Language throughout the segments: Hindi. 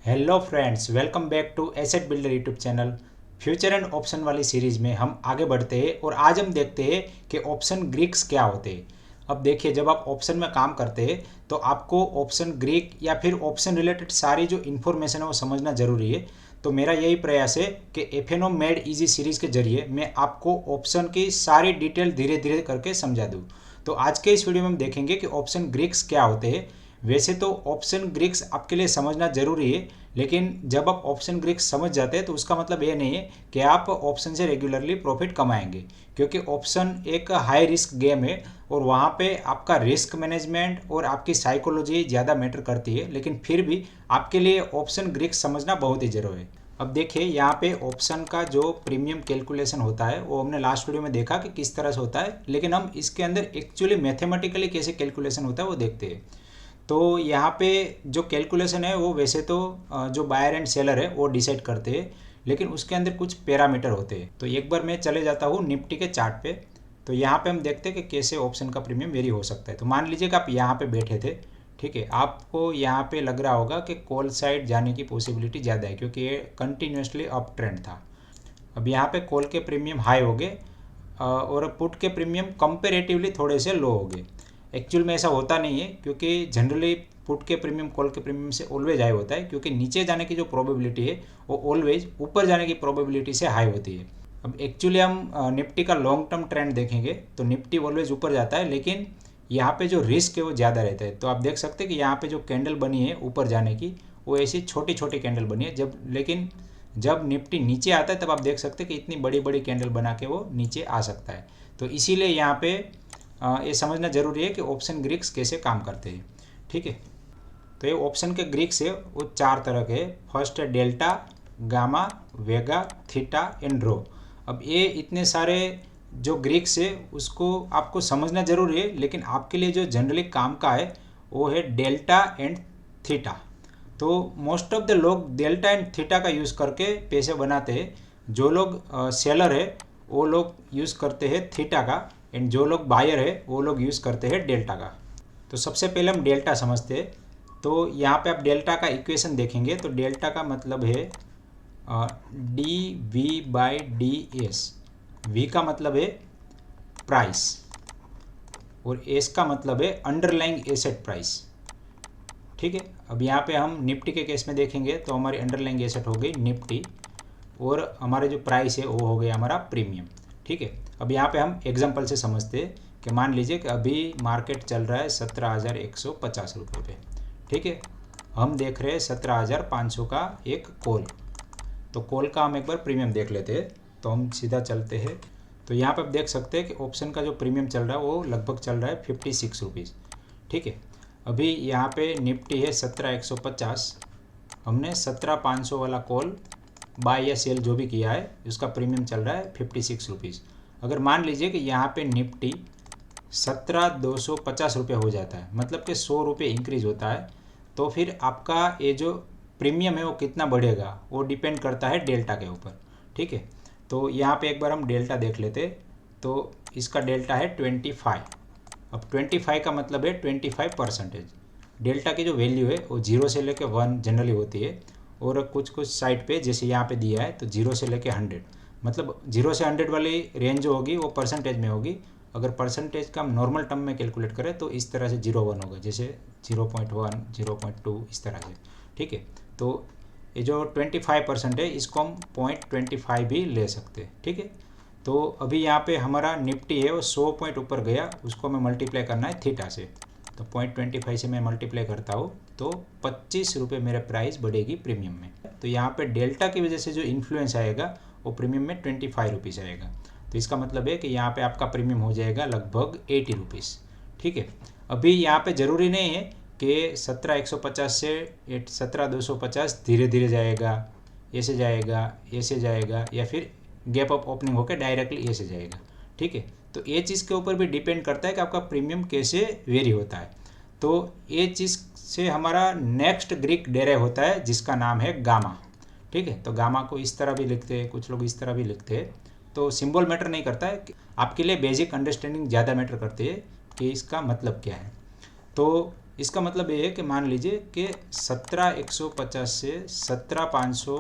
Hello friends, welcome back to asset builder YouTube channel. Future and option वाली सीरीज में हम आगे बढ़ते हैं और आज हम देखते हैं कि ऑप्शन ग्रीक्स क्या होते हैं। अब देखिए, जब आप ऑप्शन में काम करते हैं तो आपको ऑप्शन ग्रीक या फिर ऑप्शन रिलेटेड सारी जो इन्फॉर्मेशन है वो समझना जरूरी है। तो मेरा यही प्रयास है कि एफएनओ मेड इजी सीरीज के जरिए मैं आपको ऑप्शन की सारी डिटेल धीरे धीरे करके समझा दूँ। तो आज के इस वीडियो में हम देखेंगे कि ऑप्शन ग्रीक्स क्या होते हैं। वैसे तो ऑप्शन ग्रीक्स आपके लिए समझना जरूरी है, लेकिन जब आप ऑप्शन ग्रीक्स समझ जाते हैं तो उसका मतलब ये नहीं है कि आप ऑप्शन से रेगुलरली प्रॉफिट कमाएंगे, क्योंकि ऑप्शन एक हाई रिस्क गेम है और वहाँ पे आपका रिस्क मैनेजमेंट और आपकी साइकोलॉजी ज़्यादा मैटर करती है। लेकिन फिर भी आपके लिए ऑप्शन ग्रीक्स समझना बहुत ही जरूरी है। अब देखिए, यहाँ पे ऑप्शन का जो प्रीमियम कैलकुलेशन होता है वो हमने लास्ट वीडियो में देखा कि किस तरह से होता है, लेकिन हम इसके अंदर एक्चुअली मैथमेटिकली कैसे कैलकुलेशन होता है वो देखते हैं। तो यहाँ पे जो कैलकुलेशन है वो वैसे तो जो बायर एंड सेलर है वो डिसाइड करते हैं, लेकिन उसके अंदर कुछ पैरामीटर होते हैं। तो एक बार मैं चले जाता हूँ निफ्टी के चार्ट पे। तो यहाँ पे हम देखते हैं कि कैसे ऑप्शन का प्रीमियम वेरी हो सकता है। तो मान लीजिए कि आप यहाँ पे बैठे थे, ठीक है। आपको यहाँ पे लग रहा होगा कि कॉल साइड जाने की पॉसिबिलिटी ज़्यादा है, क्योंकि ये कंटिन्यूसली अप ट्रेंड था। अब यहाँ पे कॉल के प्रीमियम हाई हो गए और पुट के प्रीमियम कंपेरेटिवली थोड़े से लो हो गए। एक्चुअल में ऐसा होता नहीं है, क्योंकि जनरली पुट के प्रीमियम कॉल के प्रीमियम से ऑलवेज हाई होता है, क्योंकि नीचे जाने की जो प्रोबेबिलिटी है वो ऑलवेज ऊपर जाने की प्रोबेबिलिटी से हाई होती है। अब एक्चुअली हम निफ्टी का लॉन्ग टर्म ट्रेंड देखेंगे तो निफ्टी ऑलवेज ऊपर जाता है, लेकिन यहाँ पे जो रिस्क है वो ज़्यादा रहता है। तो आप देख सकते हैं कि यहाँ पे जो कैंडल बनी है ऊपर जाने की वो ऐसी छोटी छोटी कैंडल बनी है। लेकिन जब निफ्टी नीचे आता है तब आप देख सकते हैं कि इतनी बड़ी बड़ी कैंडल बना के वो नीचे आ सकता है। तो इसीलिए यहाँ पे ये समझना जरूरी है कि ऑप्शन ग्रीक्स कैसे काम करते हैं, ठीक है। तो ये ऑप्शन के ग्रीक्स है वो चार तरह के। फर्स्ट है delta, gamma, vega, theta and rho. अब ये इतने सारे जो ग्रीक्स है उसको आपको समझना जरूरी है, लेकिन आपके लिए जो जनरली काम का है वो है डेल्टा एंड थीटा। तो मोस्ट ऑफ द लोग डेल्टा एंड थीटा का यूज़ करके पैसे बनाते हैं। जो लोग सेलर है वो लोग यूज़ करते हैं थीटा का, एंड जो लोग बायर है वो लोग यूज़ करते हैं डेल्टा का। तो सबसे पहले हम डेल्टा समझते हैं। तो यहाँ पे आप डेल्टा का इक्वेशन देखेंगे तो डेल्टा का मतलब है D V by D S. V का मतलब है प्राइस और एस का मतलब है अंडरलाइंग एसेट प्राइस, ठीक है। अब यहाँ पे हम निफ्टी के केस में देखेंगे तो हमारी अंडरलाइंग एसेट हो गई निफ्टी और हमारे जो प्राइस है वो हो गया हमारा प्रीमियम, ठीक है। अब यहाँ पे हम एग्जांपल से समझते हैं कि मान लीजिए कि अभी मार्केट चल रहा है 17,150 रुपये पे, ठीक है। हम देख रहे हैं 17,500 का एक कॉल। तो कॉल का हम एक बार प्रीमियम देख लेते हैं। तो हम सीधा चलते हैं। तो यहाँ पर आप देख सकते हैं कि ऑप्शन का जो प्रीमियम चल रहा है वो लगभग चल रहा है 56 रुपीज़, ठीक है। अभी यहाँ पे निफ्टी है 17,150। हमने 17,500 वाला कॉल बाय या सेल जो भी किया है उसका प्रीमियम चल रहा है 56 रुपीज़। अगर मान लीजिए कि यहाँ पे निफ्टी 17,250 रुपये हो जाता है, मतलब कि 100 रुपये इंक्रीज होता है, तो फिर आपका ये जो प्रीमियम है वो कितना बढ़ेगा वो डिपेंड करता है डेल्टा के ऊपर, ठीक है। तो यहाँ पे एक बार हम डेल्टा देख लेते। तो इसका डेल्टा है 25। अब 25 का मतलब है 25%। डेल्टा की जो वैल्यू है वो 0 से लेकर 1 जनरली होती है, और कुछ कुछ साइड पे जैसे यहाँ पे दिया है तो 0 से लेकर 100, मतलब 0 से 100 वाली रेंज जो होगी वो परसेंटेज में होगी। अगर परसेंटेज का हम नॉर्मल टर्म में कैलकुलेट करें तो इस तरह से 0.1 होगा, जैसे 0.1, 0.2 इस तरह से, ठीक है। तो ये जो 25% है इसको हम 0.25 भी ले सकते हैं, ठीक है। तो अभी यहाँ पे हमारा निफ्टी है वो 100 पॉइंट ऊपर गया, उसको हमें मल्टीप्लाई करना है थीटा से। तो 0.25 से मैं मल्टीप्लाई करता हूँ तो 25 रुपये मेरे प्राइस बढ़ेगी प्रीमियम में। तो यहाँ पे डेल्टा की वजह से जो इन्फ्लुएंस आएगा वो प्रीमियम में 25 रुपीज़ आएगा। तो इसका मतलब है कि यहाँ पे आपका प्रीमियम हो जाएगा लगभग 80 रुपीज़, ठीक है। अभी यहाँ पे ज़रूरी नहीं है कि 17,150 से 17,250 धीरे धीरे जाएगा, ऐसे जाएगा, ऐसे जाएगा, या फिर गैप अप ओपनिंग होकर डायरेक्टली ऐसे जाएगा, ठीक है। तो ये चीज़ के ऊपर भी डिपेंड करता है कि आपका प्रीमियम कैसे वेरी होता है। तो ये चीज़ से हमारा नेक्स्ट ग्रीक डेराइव होता है जिसका नाम है गामा, ठीक है। तो गामा को इस तरह भी लिखते हैं, कुछ लोग इस तरह भी लिखते हैं। तो सिंबल मैटर नहीं करता है, आपके लिए बेसिक अंडरस्टैंडिंग ज़्यादा मैटर करती है कि इसका मतलब क्या है। तो इसका मतलब ये है कि मान लीजिए कि 17,150 से 17,500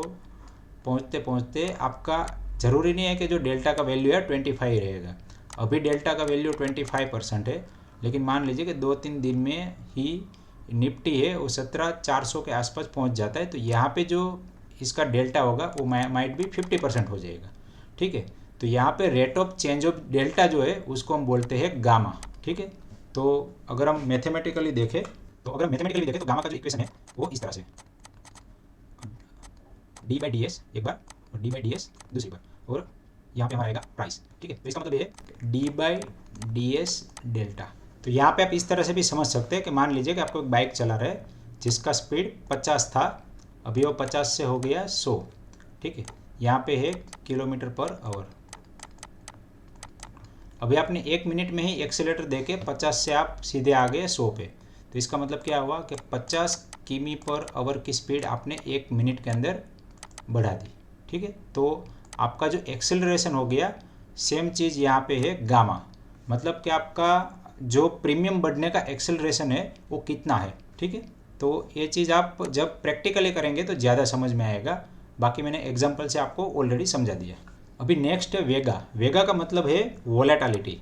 पहुँचते पहुँचते आपका ज़रूरी नहीं है कि जो डेल्टा का वैल्यू है 25 रहेगा। अभी डेल्टा का वैल्यू 25% है, लेकिन मान लीजिए कि 2-3 दिन में ही निफ्टी है वो 17,400 के आसपास पहुंच जाता है, तो यहाँ पे जो इसका डेल्टा होगा वो माइट भी 50% हो जाएगा। ठीक है, तो यहाँ पे rate of change of delta जो है उसको हम बोलते हैं गामा। ठीक है, तो अगर हम मैथमेटिकली देखें तो गामा का जो इक्वेशन है वो इस तरह से डी बाई डी एस एक बार और डी बाई डी एस दूसरी बार, और यहाँ पे हमारा आएगा प्राइस। ठीक है, तो इसका मतलब ये है D by D S delta. तो यहाँ पे आप इस तरह से भी समझ सकते हैं कि मान लीजिए कि आपको एक बाइक चला रहे हैं जिसका स्पीड 50 था, अभी वो 50 से हो गया 100। ठीक है, यहाँ पे है किलोमीटर पर आवर। अभी आपने 1 मिनट में ही एक्सीलेटर देके 50 से आप सीधे आ गए 100 पे, तो इसका मतलब क्या हुआ कि 50 किमी पर आवर की स्पीड आपने 1 मिनट के अंदर बढ़ा दी। ठीक है, तो आपका जो एक्सेलरेशन हो गया, सेम चीज़ यहाँ पे है गामा, मतलब कि आपका जो प्रीमियम बढ़ने का एक्सेलरेशन है वो कितना है। ठीक है, तो ये चीज़ आप जब प्रैक्टिकली करेंगे तो ज़्यादा समझ में आएगा, बाकी मैंने एग्जांपल से आपको ऑलरेडी समझा दिया। अभी नेक्स्ट है वेगा। वेगा का मतलब है वोलेटिलिटी।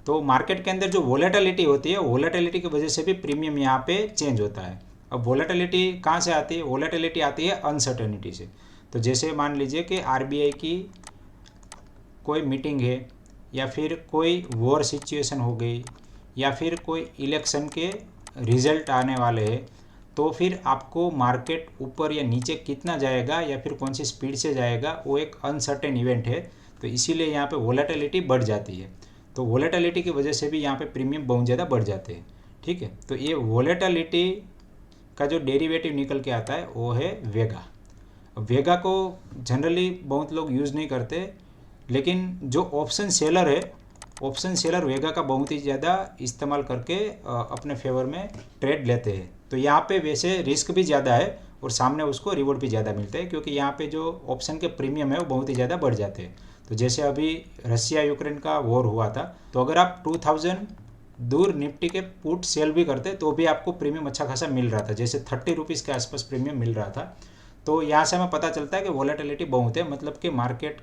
तो मार्केट के अंदर जो वोलेटिलिटी होती है, वोलेटिलिटी की वजह से भी प्रीमियम यहाँ पे चेंज होता है। अब वोलेटिलिटी कहाँ से आती है? वोलेटिलिटी आती है अनसर्टेनिटी से। तो जैसे मान लीजिए कि आरबीआई की कोई मीटिंग है, या फिर कोई वॉर सिचुएशन हो गई, या फिर कोई इलेक्शन के रिजल्ट आने वाले हैं, तो फिर आपको मार्केट ऊपर या नीचे कितना जाएगा या फिर कौन सी स्पीड से जाएगा, वो एक अनसर्टेन इवेंट है। तो इसीलिए यहाँ पे वोलेटिलिटी बढ़ जाती है। तो वोलेटिलिटी की वजह से भी यहाँ पे प्रीमियम बहुत ज़्यादा बढ़ जाते हैं। ठीक है, तो ये वोलेटिलिटी का जो डेरिवेटिव निकल के आता है वो है वेगा। वेगा को जनरली बहुत लोग यूज़ नहीं करते, लेकिन जो ऑप्शन सेलर है, ऑप्शन सेलर वेगा का बहुत ही ज़्यादा इस्तेमाल करके अपने फेवर में ट्रेड लेते हैं। तो यहाँ पे वैसे रिस्क भी ज़्यादा है और सामने उसको रिवॉर्ड भी ज़्यादा मिलते हैं, क्योंकि यहाँ पे जो ऑप्शन के प्रीमियम है वो बहुत ही ज़्यादा बढ़ जाते हैं। तो जैसे अभी रसिया यूक्रेन का वॉर हुआ था, तो अगर आप 2000 दूर निफ्टी के पुट सेल भी करते तो भी आपको प्रीमियम अच्छा खासा मिल रहा था, जैसे 30 रुपीज़ के आसपास प्रीमियम मिल रहा था। तो यहाँ से हमें पता चलता है कि वोलेटिलिटी बहुत है, मतलब कि मार्केट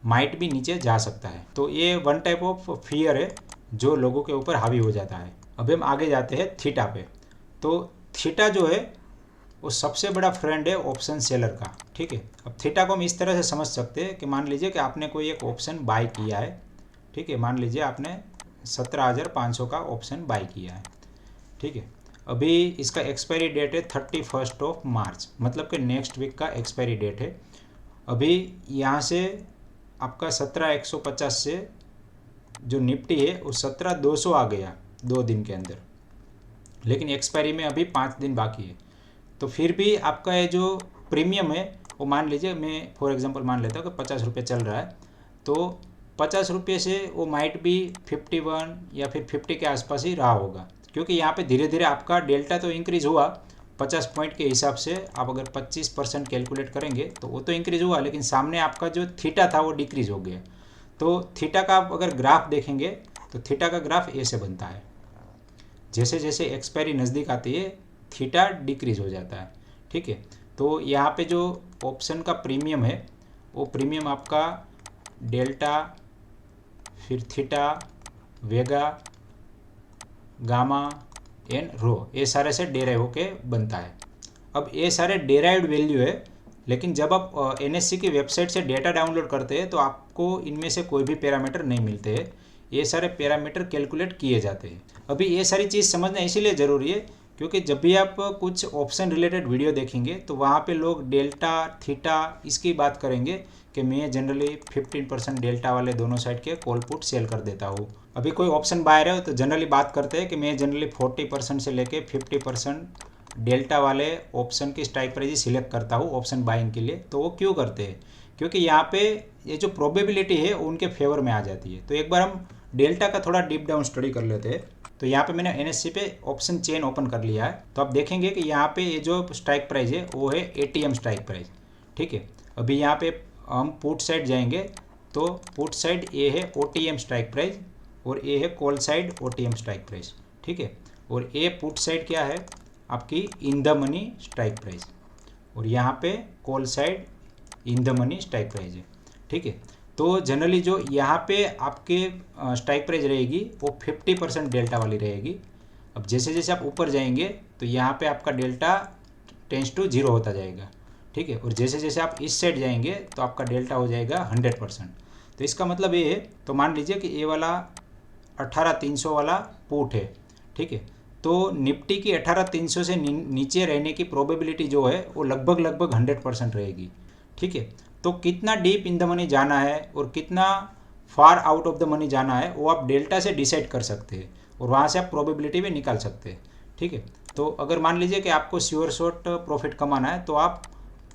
माइट भी नीचे जा सकता है। तो ये वन टाइप ऑफ फियर है जो लोगों के ऊपर हावी हो जाता है। अभी हम आगे जाते हैं थीटा पे। तो थीटा जो है वो सबसे बड़ा फ्रेंड है ऑप्शन सेलर का। ठीक है, अब थीटा को हम इस तरह से समझ सकते हैं कि मान लीजिए कि आपने कोई एक ऑप्शन बाय किया है। ठीक है, मान लीजिए आपने 17,500 का ऑप्शन बाय किया है। ठीक है, अभी इसका एक्सपायरी डेट है 31 मार्च, मतलब कि नेक्स्ट वीक का एक्सपायरी डेट है। अभी यहाँ से आपका 17,150 से जो निफ्टी है वो 17,200 आ गया 2 दिन के अंदर, लेकिन एक्सपायरी में अभी 5 दिन बाकी है। तो फिर भी आपका ये जो प्रीमियम है वो मान लीजिए, मैं फॉर एग्जांपल मान लेता हूँ कि 50 रुपये चल रहा है, तो 50 रुपये से वो माइट भी 51 या फिर 50 के आसपास ही रहा होगा, क्योंकि यहाँ पे धीरे धीरे आपका डेल्टा तो इंक्रीज़ हुआ 50 पॉइंट के हिसाब से। आप अगर 25% कैलकुलेट करेंगे तो वो तो इंक्रीज़ हुआ, लेकिन सामने आपका जो थीटा था वो डिक्रीज़ हो गया। तो थीटा का आप अगर ग्राफ देखेंगे तो थीटा का ग्राफ ऐसे बनता है, जैसे जैसे एक्सपायरी नज़दीक आती है थीटा डिक्रीज़ हो जाता है। ठीक है, तो यहाँ पे जो ऑप्शन का प्रीमियम है वो प्रीमियम आपका डेल्टा, फिर थीटा, वेगा, गामा एन रो, ये सारे से डेराइव होके बनता है। अब ये सारे डेराइव्ड वैल्यू है, लेकिन जब आप एनएससी की वेबसाइट से डेटा डाउनलोड करते हैं तो आपको इनमें से कोई भी पैरामीटर नहीं मिलते हैं, ये सारे पैरामीटर कैलकुलेट किए जाते हैं। अभी ये सारी चीज़ समझना इसीलिए ज़रूरी है क्योंकि जब भी आप कुछ ऑप्शन रिलेटेड वीडियो देखेंगे तो वहाँ पे लोग डेल्टा, थीटा इसकी बात करेंगे कि मैं जनरली 15% डेल्टा वाले दोनों साइड के कॉल पुट सेल कर देता हूँ। अभी कोई ऑप्शन बायर है तो जनरली बात करते हैं कि मैं जनरली 40% से लेके 50% डेल्टा वाले ऑप्शन की स्ट्राइक प्राइस सिलेक्ट करता हूँ ऑप्शन बाइंग के लिए। तो वो क्यों करते हैं? क्योंकि यहाँ पे ये जो प्रोबेबिलिटी है उनके फेवर में आ जाती है। तो एक बार हम डेल्टा का थोड़ा डीप डाउन स्टडी कर लेते हैं। तो यहाँ पे मैंने एनएससी पे ऑप्शन चेन ओपन कर लिया है, तो आप देखेंगे कि यहाँ पे ये जो स्ट्राइक प्राइस है वो है एटीएम स्ट्राइक प्राइस। ठीक है, अभी यहाँ पे हम पुट साइड जाएंगे तो पुट साइड ये है ओटीएम स्ट्राइक प्राइस और ये है call side OTM strike price. ठीक है, और ए पुट साइड क्या है आपकी in the money strike price, और यहाँ पे call side in the money strike price है। ठीक है, तो जनरली जो यहाँ पे आपके स्ट्राइक प्राइस रहेगी वो 50% डेल्टा वाली रहेगी। अब जैसे जैसे आप ऊपर जाएंगे तो यहाँ पे आपका डेल्टा टेंस टू 0 होता जाएगा। ठीक है, और जैसे जैसे आप इस साइड जाएंगे तो आपका डेल्टा हो जाएगा 100%। तो इसका मतलब ये है, तो मान लीजिए कि ये वाला 18300 वाला पुट है। ठीक है, तो निफ्टी की 18300 से नीचे रहने की प्रोबेबिलिटी जो है वो लगभग 100% रहेगी। ठीक है, तो कितना डीप इन द मनी जाना है और कितना far out of the money जाना है वो आप डेल्टा से डिसाइड कर सकते हैं और वहाँ से आप प्रोबेबिलिटी भी निकाल सकते हैं। ठीक है, तो अगर मान लीजिए कि आपको श्योर शॉट प्रॉफिट कमाना है तो आप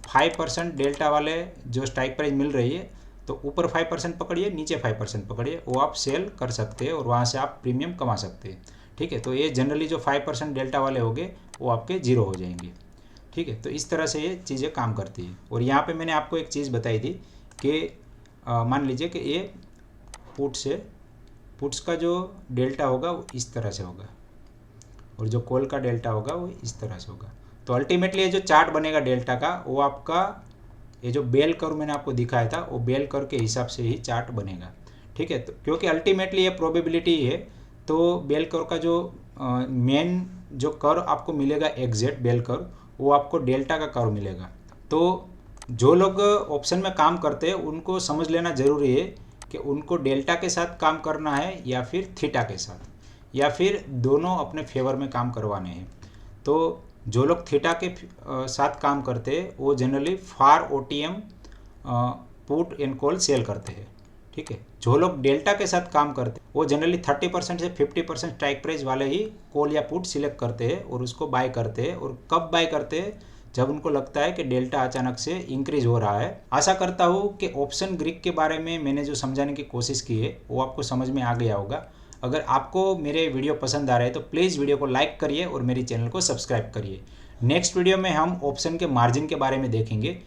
5% डेल्टा वाले जो स्ट्राइक प्राइस मिल रही है तो ऊपर 5% पकड़िए, नीचे 5% पकड़िए, वो आप सेल कर सकते हैं और वहाँ से आप प्रीमियम कमा सकते हैं। ठीक है, तो ये जनरली जो 5% डेल्टा वाले होंगे वो आपके 0 हो जाएंगे। ठीक है, तो इस तरह से ये चीज़ें काम करती है। और यहाँ पे मैंने आपको एक चीज़ बताई थी कि मान लीजिए कि ये पुट्स का जो डेल्टा होगा वो इस तरह से होगा और जो कॉल का डेल्टा होगा वो इस तरह से होगा। तो अल्टीमेटली ये जो चार्ट बनेगा डेल्टा का वो आपका ये जो बेल कर्व मैंने आपको दिखाया था वो बेल कर्व के हिसाब से ही चार्ट बनेगा। ठीक है, तो क्योंकि अल्टीमेटली ये प्रोबेबिलिटी है तो बेल कर्व का जो मेन जो कर्व आपको मिलेगा एग्जैक्ट बेल कर्व वो आपको डेल्टा का कर्व मिलेगा। तो जो लोग ऑप्शन में काम करते हैं उनको समझ लेना ज़रूरी है कि उनको डेल्टा के साथ काम करना है या फिर थीटा के साथ, या फिर दोनों अपने फेवर में काम करवाने हैं। तो जो लोग थीटा के साथ काम करते हैं वो generally far OTM put and call sell करते हैं। ठीक है, जो लोग डेल्टा के साथ काम करते हैं वो जनरली 30% से 50% स्ट्राइक प्राइस वाले ही कॉल या पुट सिलेक्ट करते हैं और उसको बाय करते हैं। और कब बाय करते हैं? जब उनको लगता है कि डेल्टा अचानक से इंक्रीज हो रहा है। आशा करता हूँ कि ऑप्शन ग्रीक के बारे में मैंने जो समझाने की कोशिश की है वो आपको समझ में आ गया होगा। अगर आपको मेरे वीडियो पसंद आ रहे हैं तो प्लीज़ वीडियो को लाइक करिए और मेरे चैनल को सब्सक्राइब करिए। नेक्स्ट वीडियो में हम ऑप्शन के मार्जिन के बारे में देखेंगे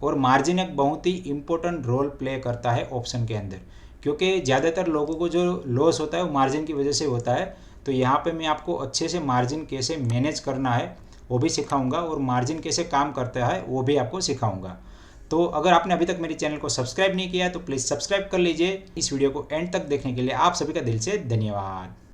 और मार्जिन एक बहुत ही इम्पोर्टेंट रोल प्ले करता है ऑप्शन के अंदर, क्योंकि ज़्यादातर लोगों को जो लॉस होता है वो मार्जिन की वजह से होता है। तो यहाँ पे मैं आपको अच्छे से मार्जिन कैसे मैनेज करना है वो भी सिखाऊंगा और मार्जिन कैसे काम करता है वो भी आपको सिखाऊंगा। तो अगर आपने अभी तक मेरे चैनल को सब्सक्राइब नहीं किया है तो प्लीज़ सब्सक्राइब कर लीजिए। इस वीडियो को एंड तक देखने के लिए आप सभी का दिल से धन्यवाद।